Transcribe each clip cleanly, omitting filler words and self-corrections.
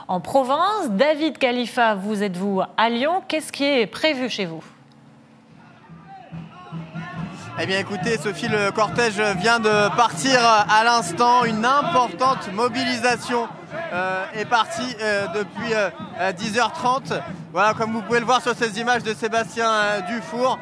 En Provence. David Khalifa, vous êtes-vous à Lyon? Qu'est-ce qui est prévu chez vous? Eh bien écoutez Sophie, le cortège vient de partir à l'instant. Une importante mobilisation est partie depuis 10h30. Voilà, comme vous pouvez le voir sur ces images de Sébastien Dufour.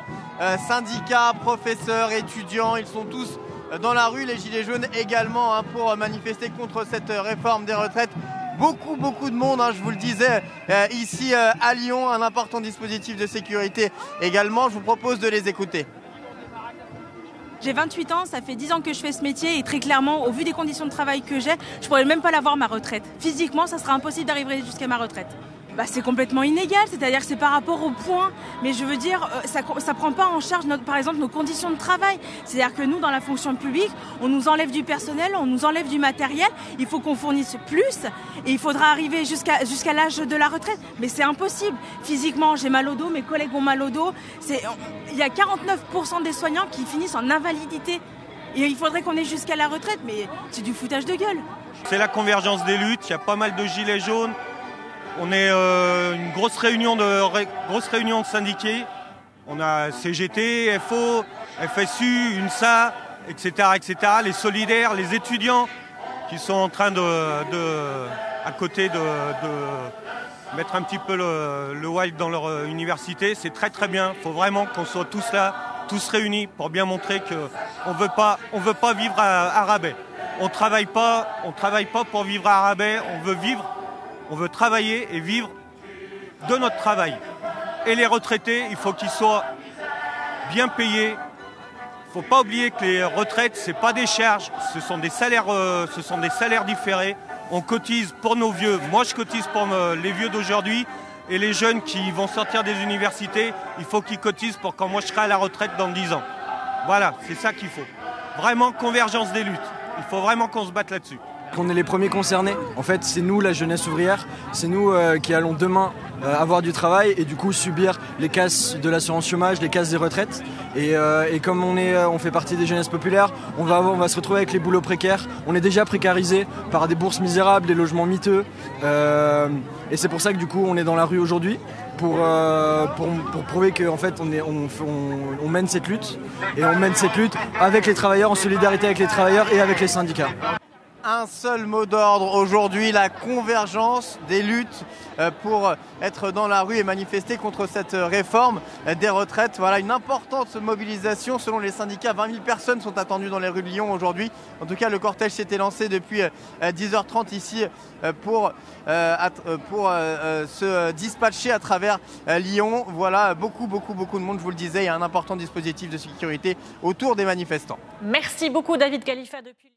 Syndicats, professeurs, étudiants, ils sont tous dans la rue. Les Gilets jaunes également pour manifester contre cette réforme des retraites. Beaucoup de monde, je vous le disais, ici à Lyon. Un important dispositif de sécurité également. Je vous propose de les écouter. J'ai 28 ans, ça fait 10 ans que je fais ce métier et très clairement, au vu des conditions de travail que j'ai, je pourrais même pas l'avoir ma retraite. Physiquement, ça sera impossible d'arriver jusqu'à ma retraite. C'est complètement inégal, c'est-à-dire que c'est par rapport au point, mais je veux dire, ça prend pas en charge par exemple nos conditions de travail. C'est-à-dire que nous, dans la fonction publique, on nous enlève du personnel, on nous enlève du matériel, il faut qu'on fournisse plus et il faudra arriver jusqu'à l'âge de la retraite. Mais c'est impossible. Physiquement, j'ai mal au dos, mes collègues ont mal au dos. Il y a 49% des soignants qui finissent en invalidité. Et il faudrait qu'on ait jusqu'à la retraite, mais c'est du foutage de gueule. C'est la convergence des luttes, il y a pas mal de gilets jaunes. On est une grosse réunion de syndiqués. On a CGT, FO, FSU, UNSA, etc., Les solidaires, les étudiants qui sont en train à côté de mettre un petit peu le wild dans leur université. C'est très bien. Il faut vraiment qu'on soit tous là, tous réunis pour bien montrer qu'on ne veut pas vivre à rabais. On travaille pas pour vivre à rabais. On veut travailler et vivre de notre travail. Et les retraités, il faut qu'ils soient bien payés. Il ne faut pas oublier que les retraites, ce n'est pas des charges, ce sont des salaires différés. On cotise pour nos vieux. Moi, je cotise pour les vieux d'aujourd'hui. Et les jeunes qui vont sortir des universités, il faut qu'ils cotisent pour quand moi je serai à la retraite dans 10 ans. Voilà, c'est ça qu'il faut. Vraiment convergence des luttes. Il faut vraiment qu'on se batte là-dessus. On est les premiers concernés. En fait, c'est nous, la jeunesse ouvrière, c'est nous qui allons demain avoir du travail et du coup subir les casses de l'assurance chômage, les casses des retraites. Et comme on fait partie des jeunesses populaires, on va se retrouver avec les boulots précaires. On est déjà précarisé par des bourses misérables, des logements miteux. Et c'est pour ça que du coup, on est dans la rue aujourd'hui. Pour prouver qu'en fait on mène cette lutte. Et on mène cette lutte avec les travailleurs, en solidarité avec les travailleurs et avec les syndicats. Un seul mot d'ordre aujourd'hui, la convergence des luttes pour être dans la rue et manifester contre cette réforme des retraites. Voilà une importante mobilisation. Selon les syndicats, 20 000 personnes sont attendues dans les rues de Lyon aujourd'hui. En tout cas, le cortège s'était lancé depuis 10h30 ici pour se dispatcher à travers Lyon. Voilà, beaucoup de monde, je vous le disais. Il y a un important dispositif de sécurité autour des manifestants. Merci beaucoup David Khalifa depuis